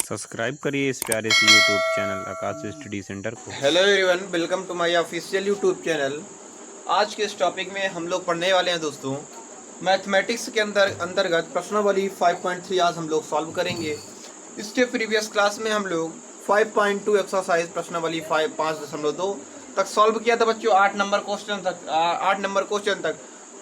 Subscribe करिए इस प्यारे से YouTube channel Aakash study centre को। Hello everyone, welcome to my official YouTube channel. आज के इस टॉपिक में हम लोग पढ़ने वाले हैं दोस्तों, मैथमेटिक्स के अंतर्गत प्रश्नावली 5.3 आज हम लोग सॉल्व करेंगे। इसके प्रीवियस क्लास में हम लोग 5.2 एक्सरसाइज प्रश्नावली 5.2 तक सॉल्व किया था बच्चों, 8 नंबर क्वेश्चन तक।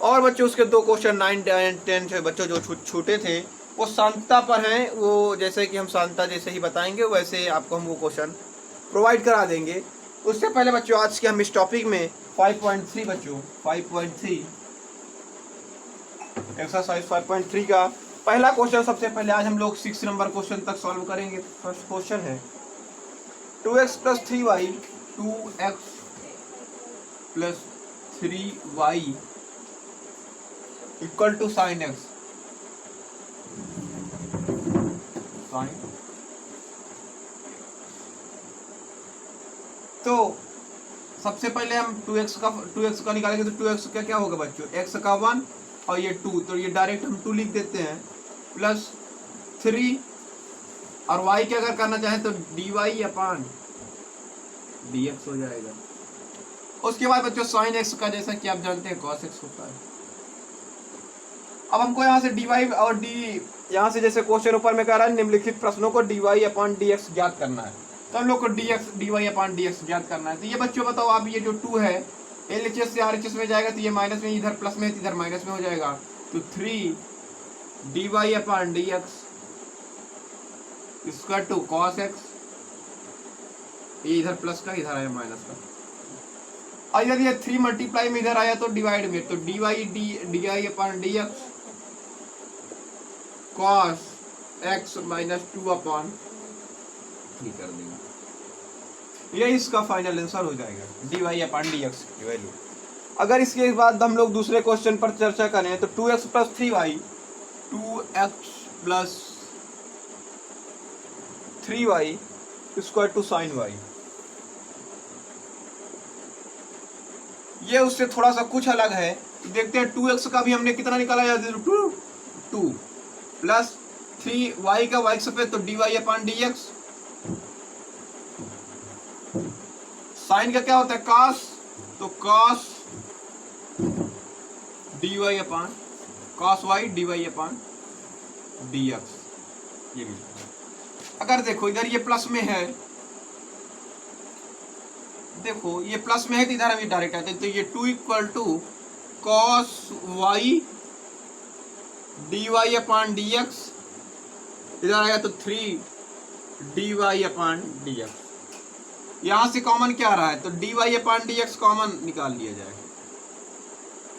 और बच्चों उसके 2 क्वेश्चन 9, 10 बच्चों जो छूटे थे वो सांख्यता पर हैं। वो जैसे कि हम सांख्यता जैसे ही बताएंगे वैसे आपको हम वो क्वेश्चन प्रोवाइड करा देंगे। उससे पहले बच्चों आज के हम इस टॉपिक में 5.3 बच्चों 5.3 एक्सरसाइज 5.3 का पहला क्वेश्चन सबसे पहले आज हम लोग 6 नंबर क्वेश्चन तक सॉल्व करेंगे। फर्स्ट क्वेश्चन है 2x + 3y 2x + 3y = sin x। तो सबसे पहले हम 2x का निकालेंगे तो 2x का क्या होगा बच्चों, x का 1 और ये 2, तो ये डायरेक्ट हम 2 लिख देते हैं प्लस 3 और y के अगर करना चाहें तो dy/dx हो जाएगा। उसके बाद बच्चों sin x का जैसा कि आप जानते हैं cos x होता है। अब हमको यहाँ से dy और d, यहाँ से जैसे क्वेश्चन ऊपर में कह रहा है निम्नलिखित प्रश्नों को dy/dx ज्ञात करना है, तो हम लोग को dy/dx ज्ञात करना है। तो ये बच्चों बताओ, आप ये जो 2 है LHS से RHS में जाएगा तो ये माइनस में, इधर प्लस में इधर माइनस में हो जाएगा, तो 3 dy/dx इसका 2 cos x, ये इधर प्लस का इधर आया माइनस का, और यदि ये 3 मल्टीप्लाई में इधर आया तो डिवाइड में, तो dy/dx cos x - 2/3 कर देंगे। ये इसका फाइनल आंसर हो जाएगा dy/dx की वैल्यू। अगर इसके बाद हम लोग दूसरे क्वेश्चन पर चर्चा करें तो 2x + 3y 2x + 3y = sin y। ये उससे थोड़ा सा कुछ अलग है। देखते हैं 2x का भी हमने कितना निकाला है, 2 प्लस 3y का y पे तो dy/dx, साइन का क्या होता है cos, तो cos cos y dy/dx। ये भी अगर देखो इधर ये प्लस में है, देखो ये प्लस में है तो इधर हम डायरेक्ट आते हैं, तो ये 2 = cos y dy/dx, इधर आया तो 3 dy/dx। यहां से कॉमन क्या आ रहा है, तो dy/dx कॉमन निकाल लिया जाएगा,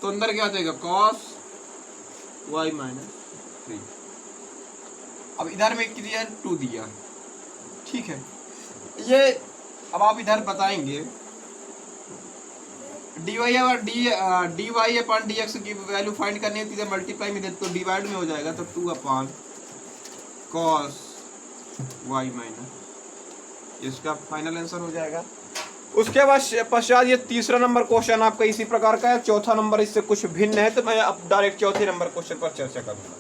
तो अंदर क्या जाएगा cos y - 3। अब इधर में कितना 2 दिया, ठीक है। ये अब आप इधर बताएंगे dy/dx की वैल्यू फाइंड करनी है, तो इधर मल्टीप्लाई में दे तो डिवाइड में हो जाएगा, तो 2/cos y - इसका फाइनल आंसर हो जाएगा। उसके बाद पश्चात ये तीसरा नंबर क्वेश्चन आपका इसी प्रकार का है, चौथा नंबर इससे कुछ भिन्न है, तो मैं अब डायरेक्ट चौथे नंबर क्वेश्चन पर चर्चा करूंगा।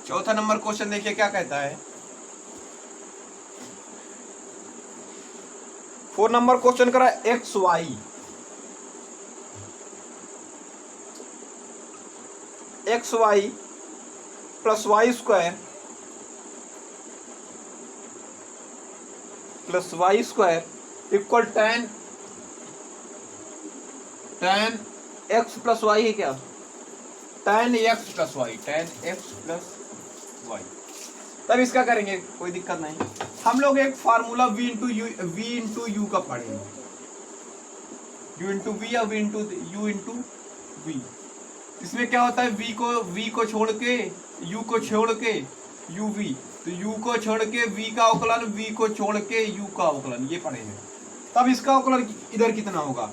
चौथा नंबर क्वेश्चन देखिए क्या कहता है। 4 नंबर क्वेश्चन करा xy + y² = tan x + y है क्या, tan x + y तब इसका करेंगे, कोई दिक्कत नहीं। हम लोग एक फार्मूला v × u का पढ़ेंगे, u × v या v × u × v। इसमें क्या होता है, v को छोड़ के u को छोड़ के uv, तो u को छोड़ के v का अवकलन, v को छोड़ के u का अवकलन, ये पढ़ेंगे। तब इसका अवकलन इधर कितना होगा,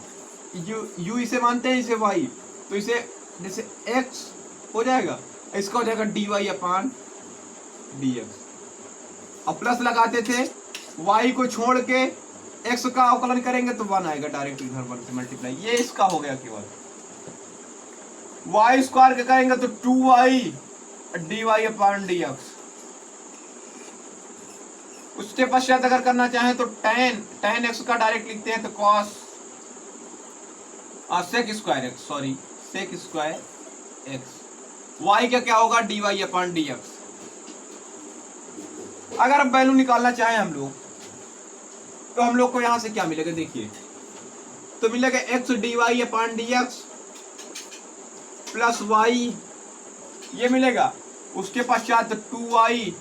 u इसे मानते हैं, इसे y, तो इसे जैसे x हो जाएगा, इसका हो जाएगा dy/dx। अब प्लस लगाते थे, y को छोड़ के x का अवकलन करेंगे तो 1 आएगा डायरेक्ट, इधर 1 से मल्टीप्लाई, ये इसका हो गया केवल। वाई स्क्वायर क्या करेंगे तो 2y dy अपॉन dx। उसके पश्चात अगर करना चाहें तो tan x का डायरेक्ट लिखते हैं तो cos sec square x, sorry sec square x। y का क्या होगा dy अपॉन dx। अगर अब वैल्यू निकालना चाहें हम लोग तो हम लोग को यहां से क्या मिलेगा, देखिए तो मिलेगा x dy upon dx plus y ये मिलेगा। उसके पश्चात 2y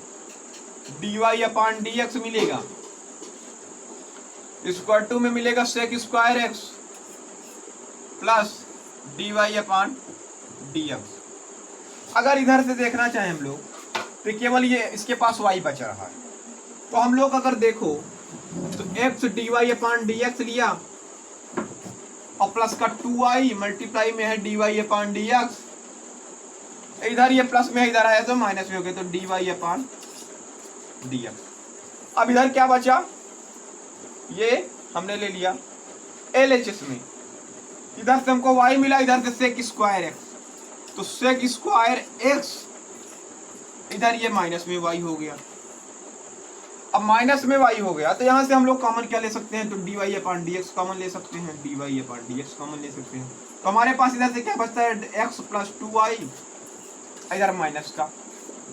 dy अपॉन dx मिलेगा। स्क्वायर टू में मिलेगा sec square x plus dy upon dx। अगर इधर से देखना चाहें हम लोग तो केवल ये इसके पास y बच रहा है, तो हम लोग अगर देखो तो x dy अपॉन dx लिया और प्लस का 2y मल्टीप्लाई में है dy अपॉन dx। इधर ये प्लस में इधर आया तो माइनस में हो गया तो dy अपॉन dx। अब इधर क्या बचा, ये हमने ले लिया LHS में, इधर से हमको y मिला, इधर से sec स्क्वायर x, तो sec स्क्वायर x इधर ये माइनस में y हो गया। अब माइनस में y हो गया तो यहां से हम लोग कॉमन क्या ले सकते हैं तो dy अपॉन dx कॉमन ले सकते हैं, dy अपॉन dx कॉमन ले सकते हैं। तो हमारे पास इधर से क्या बचता है x प्लस 2y, इधर माइनस का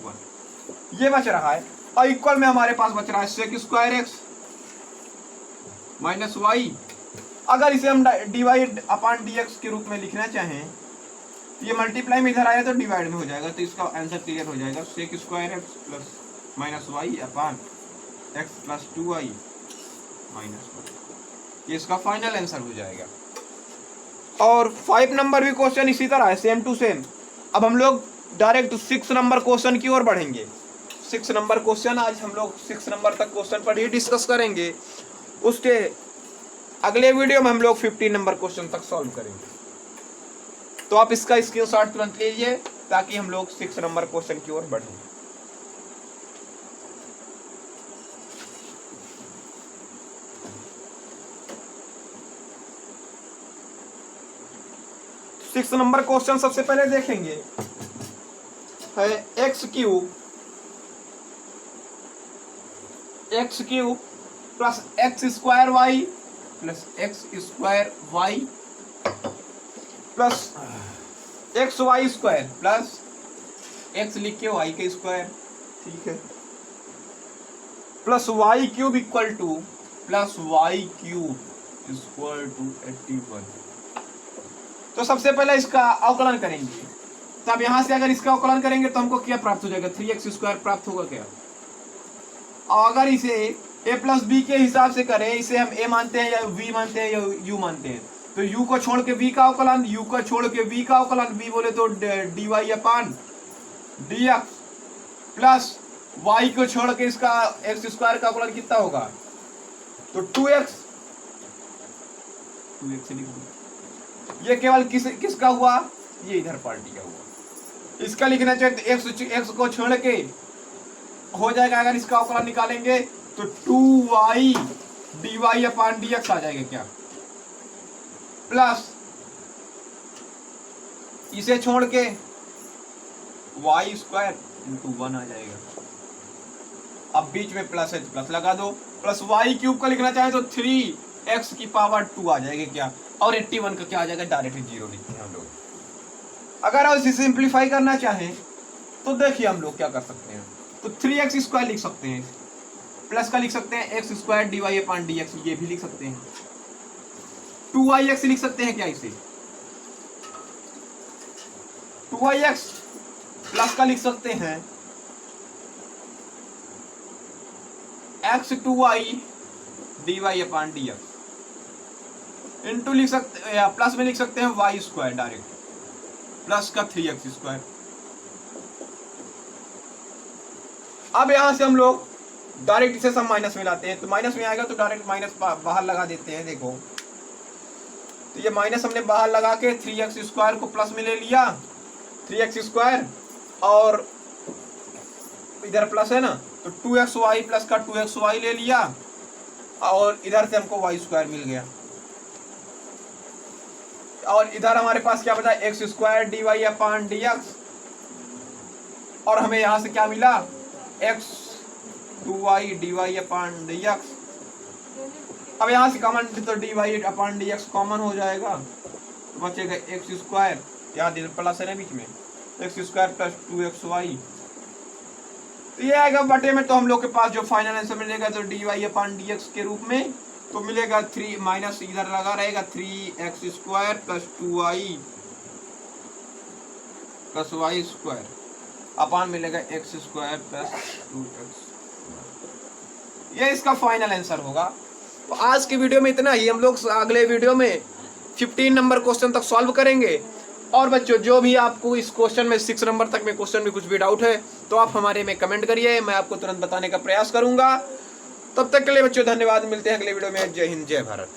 1 ये बच रहा है, और इक्वल में हमारे पास बच रहा है sec square x minus y। अगर इसे हम dy अपॉन dx के रूप में लिखना चाहें, ये मल्टीप्लाई में इधर आया तो डिवाइड में हो जाएगा, तो इसका आंसर क्लियर हो जाएगा sec square x plus minus y upon x plus 2y minus 1। ये इसका फाइनल आंसर हो जाएगा। और 5 नंबर भी क्वेश्चन इसी तरह है, सेम टू सेम। अब हम लोग डायरेक्ट 6 नंबर क्वेश्चन की ओर बढ़ेंगे। 6 नंबर क्वेश्चन आज हम लोग 6 नंबर तक क्वेश्चन पर ही डिस्कस करेंगे, उसके अगले वीडियो में हम लोग 15 नंबर क्वेश्चन तक सॉल्व करेंगे। तो आप इसका स्क्रीनशॉट तुरंत लीजिए ताकि हम लोग 6 नंबर क्वेश्चन की ओर बढ़ें। सिक्स नंबर क्वेश्चन सबसे पहले देखेंगे है x cube plus x square y plus x square y plus x y square plus x लिख के वाई के स्क्वायर, ठीक है, plus y cube equal to plus y cube equal to 81। तो सबसे पहले इसका अवकलन करेंगे। तो अब यहां से अगर इसका अवकलन करेंगे तो हमको क्या प्राप्त हो जाएगा, 3x स्क्वायर प्राप्त होगा क्या। और अगर इसे a प्लस बी के हिसाब से करें, इसे हम a मानते हैं या v मानते हैं या u मानते हैं, तो u को छोड़ के v का अवकलन, u को छोड़ के v का अवकलन, v बोले तो dy अपान dx प्लस y को छोड़ के इसका x स्क्वायर का अवकलन कितना होगा तो 2x लिख दो। ये केवल किसका हुआ, ये इधर पार्टी का हुआ। इसका लिखना चाहिए तो x को छोड़ के हो जाएगा, अगर इसका अवकलन निकालेंगे तो 2y dy अपान dx आ जाएगा क्या, प्लस इसे छोड़ के y स्क्वायर इंटू 1 आ जाएगा। अब बीच में प्लस है तो प्लस लगा दो, प्लस y क्यूब का लिखना चाहे तो 3x की पावर 2 आ जाएगा क्या, और 81 का क्या आ जाएगा, डायरेक्ट 0 लिखते हैं हम लोग। अगर आप इसे सिंप्लीफाई करना चाहें तो देखिए हम लोग क्या कर सकते हैं, तो 3x स्क्वायर लिख सकते हैं, प्लस का लिख सकते हैं x स्क्वायर dy अपान dx, ये भी लिख सकते हैं। 2yx लिख सकते हैं क्या, इसे 2yx प्लस का लिख सकते हैं x 2y dy अपान dx, इंटू लिख सकते हैं, प्लस में लिख सकते हैं y स्क्वायर डायरेक्ट प्लस का 3x स्क्वायर। अब यहां से हम लोग डायरेक्ट इसे सब माइनस में लाते हैं, तो माइनस में आएगा तो डायरेक्ट माइनस बाहर लगा देते हैं। देखो तो ये माइनस हमने बाहर लगा के 3x स्क्वायर को प्लस में ले लिया, 3x स्क्वायर और इधर प्लस है ना, तो 2xy प्लस का 2xy ले लिया और इधर से हमको y स्क्वायर मिल गया। और इधर हमारे पास क्या बचा, x square d y upon d x, और हमें यहाँ से क्या मिला, x 2y d y upon d x. अब यहाँ से कॉमन तो d y upon d x common हो जाएगा, तो बचेगा एक्स स्क्वायर, यहाँ प्लस है ना बीच में, एक्स स्क्वायर प्लस 2xy, तो ये आएगा बटे में। तो हम लोग के पास जो फाइनल आंसर मिलेगा तो d y upon d x के रूप में तो मिलेगा 3 माइनस इधर लगा रहेगा 3x square plus 2y plus y square upon मिलेगा एक्स स्क्वायर प्लस 2x। ये इसका फाइनल आंसर होगा। तो आज की वीडियो में इतना ही, हम लोग अगले वीडियो में 15 नंबर क्वेश्चन तक सॉल्व करेंगे। और बच्चों जो भी आपको इस क्वेश्चन में 6 नंबर तक में क्वेश्चन में कुछ भी डाउट है तो आप हमारे में कमेंट करिए, मैं आपको तुरंत बताने का प्रयास करूंगा। तब तक के लिए बच्चों धन्यवाद, मिलते हैं अगले वीडियो में। जय हिंद जय भारत।